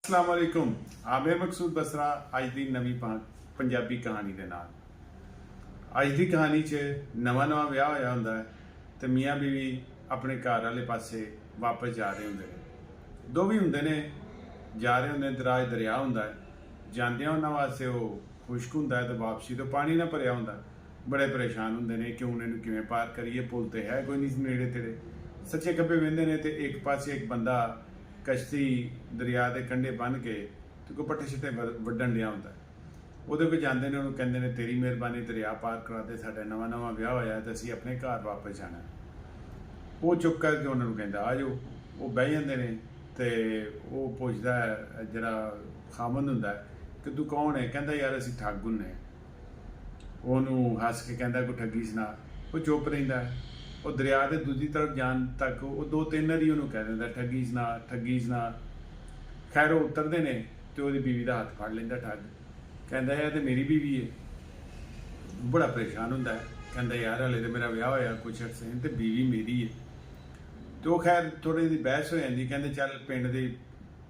अस्सलाम वालेकुम। आमिर मकसूद बसरा अज की नवी पंजाबी कहानी के नाल। अज की कहानी च नवा विआह होया हुंदा है ते मियाँ बीवी अपने घर वाले पासे वापस जा रहे होंदे ने। दो भी हुंदे ने, जा रहे होंदे, दराज दरिया हुंदा है। जांदियां उन्हां वास्ते वो खुश्क हुंदा है ते वापसी तो पानी ना भरिया हुंदा। बड़े परेशान हुंदे ने कि हुण इहनूं किवें पार करिए, पुल ते है कोई नहीं नेड़े तेड़े। सच्चे खब्बे वेंदे ने ते एक पासे एक बंदा कश्ती दरिया के कंढे बन के तो कोई पट्ठे छिट्टे वड्डण लिया होंदा है। ਉਹਦੇ ਕੋਲ ਜਾਂਦੇ ਨੇ, ਉਹਨੂੰ ਕਹਿੰਦੇ ਨੇ ਤੇਰੀ ਮਿਹਰਬਾਨੀ ਦਰਿਆ ਪਾਰ ਕਰਾ ਦੇ, ਸਾਡਾ ਨਵਾਂ ਵਿਆਹ ਹੋਇਆ ਤੇ ਅਸੀਂ ਆਪਣੇ ਘਰ ਵਾਪਸ ਜਾਣਾ। ਉਹ ਚੁੱਪ ਕਰਕੇ ਉਹਨਾਂ ਨੂੰ ਕਹਿੰਦਾ ਆ ਜਾਓ। ਉਹ ਬਹਿ ਜਾਂਦੇ ਨੇ ਤੇ ਉਹ ਪੁੱਛਦਾ ਹੈ ਜਿਹੜਾ ਖਾਮੰਦ ਹੁੰਦਾ ਕਿ ਤੂੰ ਕੌਣ ਹੈ? ਕਹਿੰਦਾ ਯਾਰ ਅਸੀਂ ਠੱਗ ਹੁੰਨੇ। ਉਹਨੂੰ ਹੱਸ ਕੇ ਕਹਿੰਦਾ ਕੋਈ ਠੱਗੀ ਸੁਣਾ। ਉਹ ਚੁੱਪ ਰਹਿੰਦਾ। ਉਹ ਦਰਿਆ ਦੇ ਦੂਜੀ ਤਰਫ ਜਾਣ ਤੱਕ ਉਹ ਦੋ ਤਿੰਨ ਵਾਰੀ ਉਹਨੂੰ ਕਹਿ ਦਿੰਦਾ ਠੱਗੀ ਸੁਣਾ, ਠੱਗੀ ਸੁਣਾ। ਖੈਰ ਉਹ ਉਤਰਦੇ ਨੇ ਤੇ ਉਹਦੀ ਬੀਵੀ ਦਾ ਹੱਥ ਫੜ ਲੈਂਦਾ ਠੱਗ। ਕਹਿੰਦਾ ਯਾਰ ਤੇ ਮੇਰੀ ਬੀਵੀ ਹੈ। ਬੜਾ ਪਰੇਸ਼ਾਨ ਹੁੰਦਾ ਹੈ, ਕਹਿੰਦਾ ਯਾਰ ਹਲੇ ਤੇ ਮੇਰਾ ਵਿਆਹ ਹੋਇਆ ਕੁਛ ਅਰਸੇ ਤੇ ਬੀਵੀ ਮੇਰੀ ਹੈ। ਤੇ ਉਹ ਖੈਰ ਥੋੜੀ ਜਿਹੀ ਬਹਿਸ ਹੋ ਜਾਂਦੀ। ਕਹਿੰਦੇ ਚੱਲ ਪਿੰਡ ਦੀ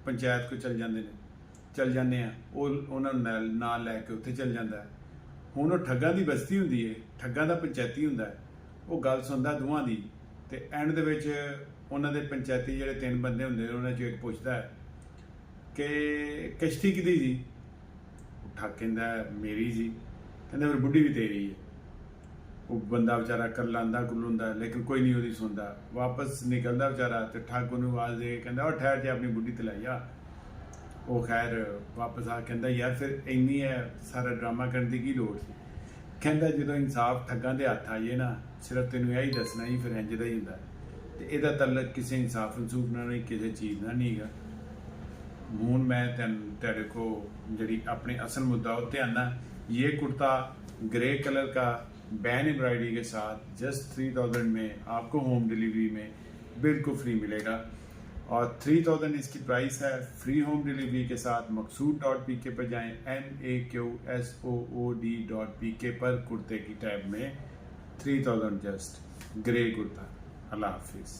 ਪੰਚਾਇਤ ਕੋਲ ਚੱਲ ਜਾਂਦੇ ਆ। ਉਹ ਉਹਨਾਂ ਨੂੰ ਨਾਲ ਲੈ ਕੇ ਉੱਥੇ ਚੱਲ ਜਾਂਦਾ। ਹੁਣ ਉਹ ਠੱਗਾਂ ਦੀ ਬਸਤੀ ਹੁੰਦੀ ਹੈ, ਠੱਗਾਂ ਦਾ ਪੰਚਾਇਤੀ ਹੁੰਦਾ ਹੈ। ਉਹ ਗੱਲ ਸੁਣਦਾ ਦੋਵਾਂ ਦੀ ਤੇ ਐਂਡ ਦੇ ਵਿੱਚ ਉਹਨਾਂ ਦੇ ਪੰਚਾਇਤੀ ਜਿਹੜੇ ਤਿੰਨ ਬੰਦੇ ਹੁੰਦੇ ਨੇ ਉਹਨਾਂ 'ਚੋਂ ਇੱਕ ਪੁੱਛਦਾ ਹੈ ਕਿ ਕਿਸ਼ਤੀ ਕਿਹਦੀ ਸੀ? ਠੱਗ ਕਹਿੰਦਾ ਮੇਰੀ ਸੀ। ਕਹਿੰਦਾ ਫਿਰ ਬੁੱਢੀ ਵੀ ਤੇਰੀ ਹੈ। ਉਹ ਬੰਦਾ ਵਿਚਾਰਾ ਕਰਲਾਂਦਾ ਗੁੱਲੂੰਦਾ ਲੇਕਿਨ ਕੋਈ ਨਹੀਂ ਉਹਦੀ ਸੁਣਦਾ। ਵਾਪਸ ਨਿਕਲਦਾ ਵਿਚਾਰਾ ਤੇ ਠੱਗ ਉਹਨੂੰ ਆਵਾਜ਼ ਦੇ ਕੇ ਕਹਿੰਦਾ ਉਹ ਠਹਿਰ ਜਾ, ਆਪਣੀ ਬੁੱਢੀ ਤੇ ਲੈ ਜਾ। ਉਹ ਖੈਰ ਵਾਪਸ ਆ ਕਹਿੰਦਾ ਯਾਰ ਫਿਰ ਇੰਨੀ ਹੈ ਸਾਰਾ ਡਰਾਮਾ ਕਰਨ ਦੀ ਕੀ ਲੋੜ ਸੀ? ਕਹਿੰਦਾ ਜਦੋਂ ਇਨਸਾਫ ਠੱਗਾਂ ਦੇ ਹੱਥ ਆਈਏ ਨਾ, ਸਿਰਫ ਤੈਨੂੰ ਇਹ ਹੀ ਦੱਸਣਾ ਹੀ ਫਿਰ ਇੰਝ ਦਾ ਹੀ ਹੁੰਦਾ ਤੇ ਇਹਦਾ ਤਲਕ ਕਿਸੇ ਇਨਸਾਫ ਇਨਸੂਫ ਨਾਲ ਨਹੀਂ, ਕਿਸੇ ਚੀਜ਼ ਨਾਲ ਨਹੀਂ ਹੈਗਾ। ਹੁਣ मैं तेरे को जड़ी अपने असल मुद्दा होते आना। ये कुर्ता ग्रे कलर का बैन एम्ब्रॉयडरी के साथ जस्ट 3000 में आपको होम डिलीवरी में बिल्कुल फ्री मिलेगा और 3000 इसकी प्राइस है। फ्री होम डिलीवरी के साथ maqsood.pk पर जाएं, MAQSOOD.pk पर कुर्ते की टैब में 3000 जस्ट ग्रे कुर्ता। अल्लाह हाफिज़।